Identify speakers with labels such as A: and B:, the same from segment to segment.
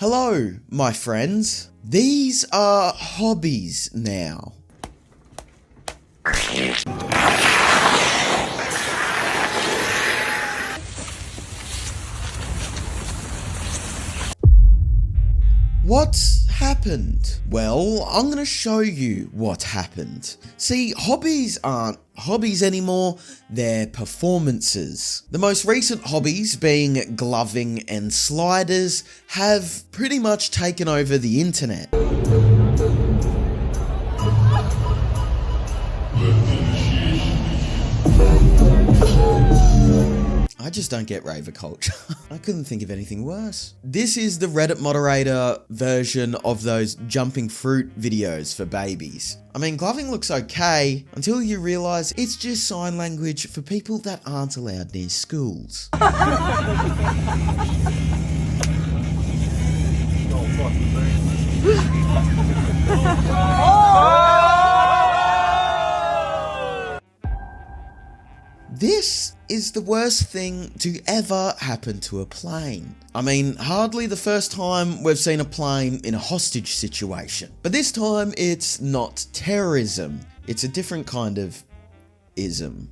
A: Hello, my friends. These are hobbies now. What's happened? Well, I'm gonna show you what happened. See, hobbies aren't hobbies anymore, they're performances. The most recent hobbies, being gloving and sliders, have pretty much taken over the internet. I just don't get raver culture. I couldn't think of anything worse. This is the Reddit moderator version of those jumping fruit videos for babies. I mean, gloving looks okay until you realise it's just sign language for people that aren't allowed near schools. This is the worst thing to ever happen to a plane. I mean, hardly the first time we've seen a plane in a hostage situation. But this time it's not terrorism, it's a different kind of ism.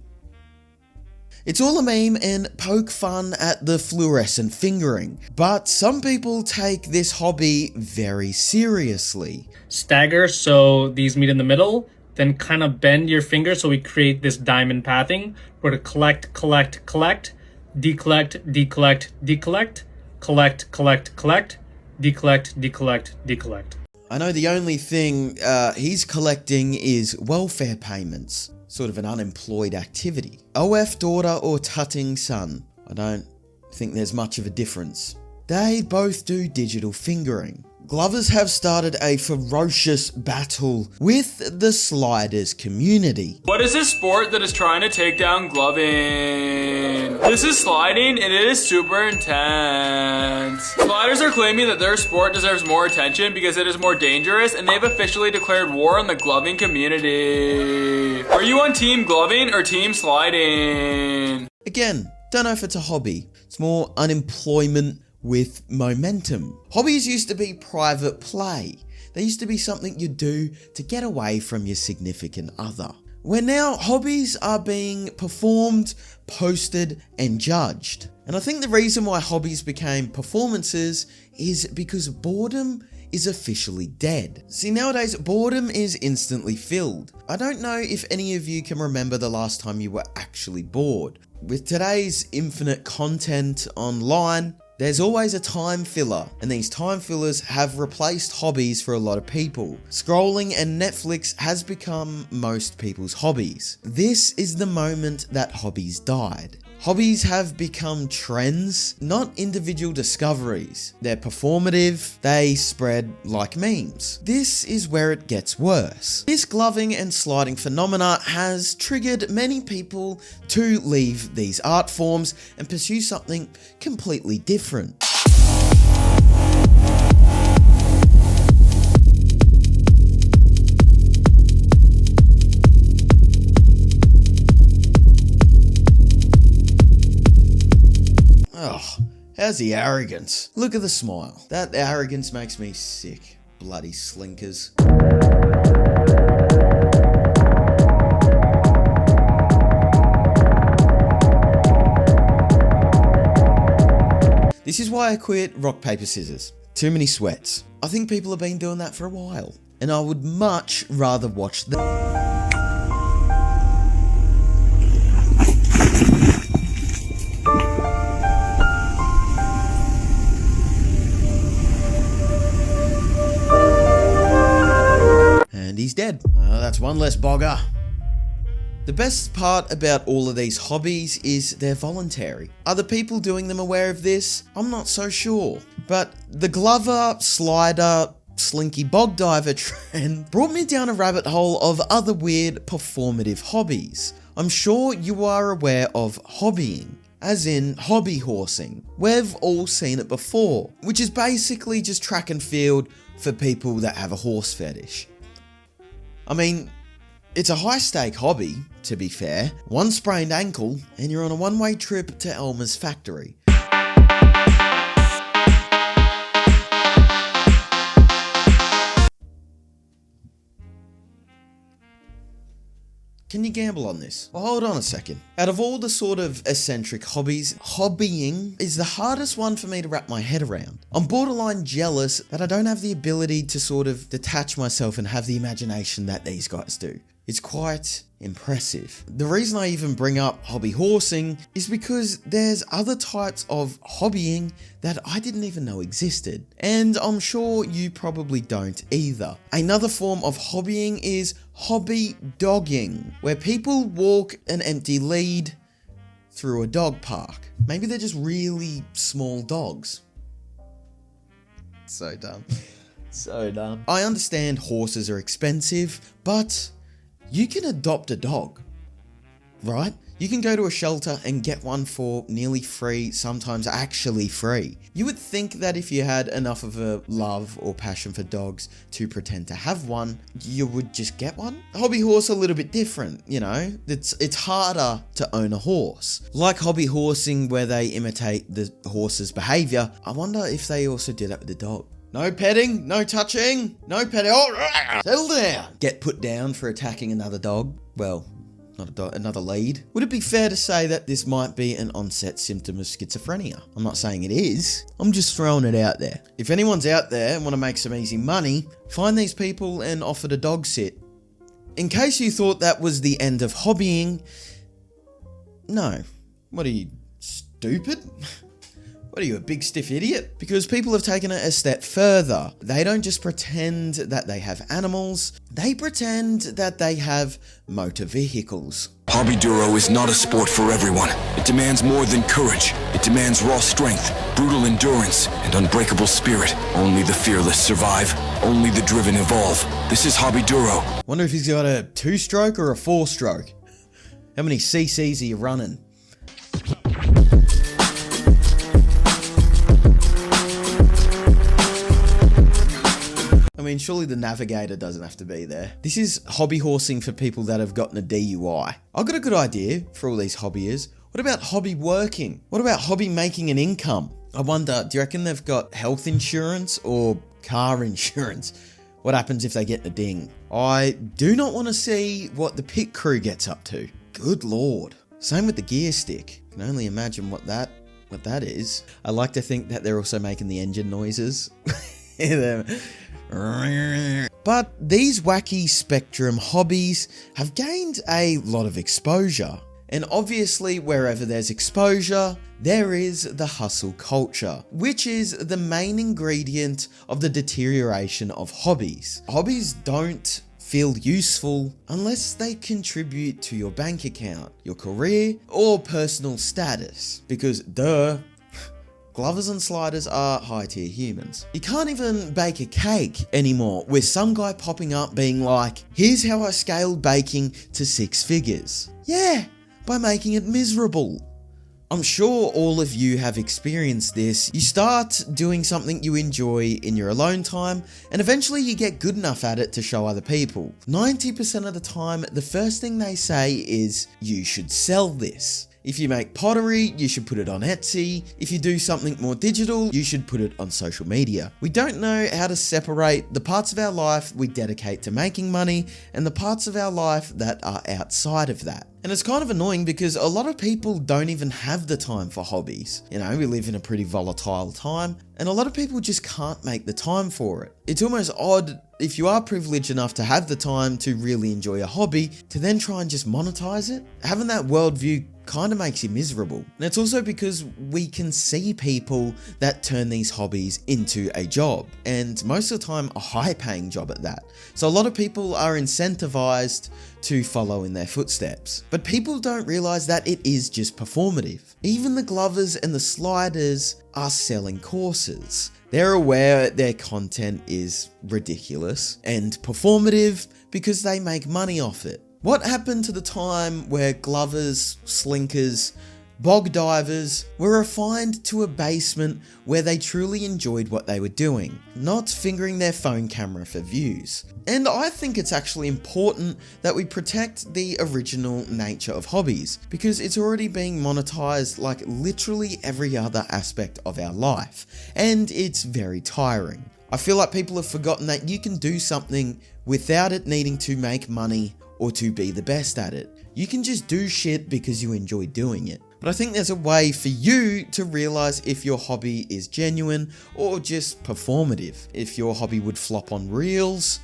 A: It's all a meme and poke fun at the fluorescent fingering, but some people take this hobby very seriously.
B: Stagger so these meet in the middle, then kind of bend your finger so we create this diamond pathing. We're to collect, collect, collect, decollect, decollect, decollect, collect, collect, collect, decollect, decollect, decollect.
A: I know the only thing he's collecting is welfare payments, sort of an unemployed activity. OF daughter or tutting son, I don't think there's much of a difference. They both do digital fingering. Glovers have started a ferocious battle with the sliders community.
C: What is this sport that is trying to take down gloving? This is sliding and it is super intense. Sliders are claiming that their sport deserves more attention because it is more dangerous, and they've officially declared war on the gloving community. Are you on team gloving or team sliding?
A: Again, don't know if it's a hobby. It's more unemployment with momentum. Hobbies used to be private play. They used to be something you do to get away from your significant other. Where now hobbies are being performed, posted and judged. And I think the reason why hobbies became performances is because boredom is officially dead. See, nowadays boredom is instantly filled. I don't know if any of you can remember the last time you were actually bored. With today's infinite content online, there's always a time filler, and these time fillers have replaced hobbies for a lot of people. Scrolling and Netflix has become most people's hobbies. This is the moment that hobbies died. Hobbies have become trends, not individual discoveries. They're performative, they spread like memes. This is where it gets worse. This gloving and sliding phenomena has triggered many people to leave these art forms and pursue something completely different. How's the arrogance? Look at the smile. That arrogance makes me sick. Bloody slinkers. This is why I quit rock, paper, scissors. Too many sweats. I think people have been doing that for a while, and I would much rather watch them. He's dead. That's one less bogger. The best part about all of these hobbies is they're voluntary. Are the people doing them aware of this? I'm not so sure. But the glover, slider, slinky bog diver trend brought me down a rabbit hole of other weird performative hobbies. I'm sure you are aware of hobbying, as in hobby horsing. We've all seen it before, which is basically just track and field for people that have a horse fetish. I mean, it's a high-stake hobby, to be fair. One sprained ankle, and you're on a one-way trip to Elmer's factory. Can you gamble on this? Well, hold on a second. Out of all the sort of eccentric hobbies, hobbying is the hardest one for me to wrap my head around. I'm borderline jealous that I don't have the ability to sort of detach myself and have the imagination that these guys do. It's quite impressive. The reason I even bring up hobby horsing is because there's other types of hobbying that I didn't even know existed. And I'm sure you probably don't either. Another form of hobbying is hobby dogging, where people walk an empty lead through a dog park. Maybe they're just really small dogs. So dumb. So dumb. I understand horses are expensive, but you can adopt a dog, right? You can go to a shelter and get one for nearly free, sometimes actually free. You would think that if you had enough of a love or passion for dogs to pretend to have one, you would just get one. Hobby horse a little bit different, you know? It's harder to own a horse. Like hobby horsing where they imitate the horse's behavior, I wonder if they also do that with the dog. No petting, no touching, no petting. Oh, settle down. Get put down for attacking another dog. Well, not a dog, another lead. Would it be fair to say that this might be an onset symptom of schizophrenia? I'm not saying it is. I'm just throwing it out there. If anyone's out there and want to make some easy money, find these people and offer to dog sit. In case you thought that was the end of hobbying, no. What are you, stupid? What are you, a big stiff idiot? Because people have taken it a step further. They don't just pretend that they have animals, they pretend that they have motor vehicles.
D: Hobby Duro is not a sport for everyone. It demands more than courage. It demands raw strength, brutal endurance, and unbreakable spirit. Only the fearless survive. Only the driven evolve. This is Hobby Duro.
A: Wonder if he's got a 2-stroke or a 4-stroke. How many cc's are you running? I mean, surely the navigator doesn't have to be there. This is hobby horsing for people that have gotten a DUI. I've got a good idea for all these hobbyers. What about hobby working? What about hobby making an income? I wonder, do you reckon they've got health insurance or car insurance? What happens if they get in a ding? I do not want to see what the pit crew gets up to. Good lord. Same with the gear stick. Can only imagine what that is. I like to think that they're also making the engine noises. But these wacky spectrum hobbies have gained a lot of exposure. And obviously, wherever there's exposure, there is the hustle culture, which is the main ingredient of the deterioration of hobbies. Hobbies don't feel useful unless they contribute to your bank account, your career, or personal status. Because duh, Glovers and sliders are high-tier humans. You can't even bake a cake anymore with some guy popping up being like, here's how I scaled baking to 6 figures. Yeah, by making it miserable. I'm sure all of you have experienced this. You start doing something you enjoy in your alone time, and eventually you get good enough at it to show other people. 90% of the time, the first thing they say is, you should sell this. If you make pottery, you should put it on Etsy. If you do something more digital, you should put it on social media. We don't know how to separate the parts of our life we dedicate to making money and the parts of our life that are outside of that. And it's kind of annoying because a lot of people don't even have the time for hobbies. You know, we live in a pretty volatile time and a lot of people just can't make the time for it. It's almost odd if you are privileged enough to have the time to really enjoy a hobby to then try and just monetize it. Having that worldview kind of makes you miserable. And it's also because we can see people that turn these hobbies into a job, and most of the time a high paying job at that. So a lot of people are incentivized to follow in their footsteps. But people don't realize that it is just performative. Even the Glovers and the Sliders are selling courses. They're aware their content is ridiculous and performative because they make money off it. What happened to the time where Glovers, Slinkers, bog divers were refined to a basement where they truly enjoyed what they were doing, not fingering their phone camera for views? And I think it's actually important that we protect the original nature of hobbies, because it's already being monetized like literally every other aspect of our life, and it's very tiring. I feel like people have forgotten that you can do something without it needing to make money or to be the best at it. You can just do shit because you enjoy doing it. But I think there's a way for you to realize if your hobby is genuine or just performative. If your hobby would flop on reels,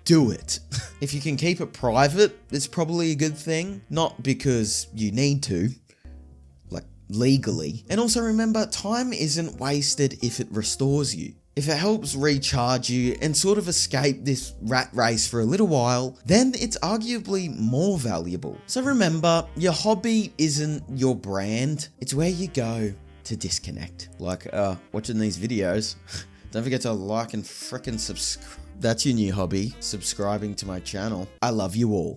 A: do it. If you can keep it private, it's probably a good thing. Not because you need to, like legally. And also remember, time isn't wasted if it restores you. If it helps recharge you and sort of escape this rat race for a little while, then it's arguably more valuable. So remember, your hobby isn't your brand, it's where you go to disconnect. Like watching these videos. Don't forget to like and frickin' subscribe. That's your new hobby, subscribing to my channel. I love you all.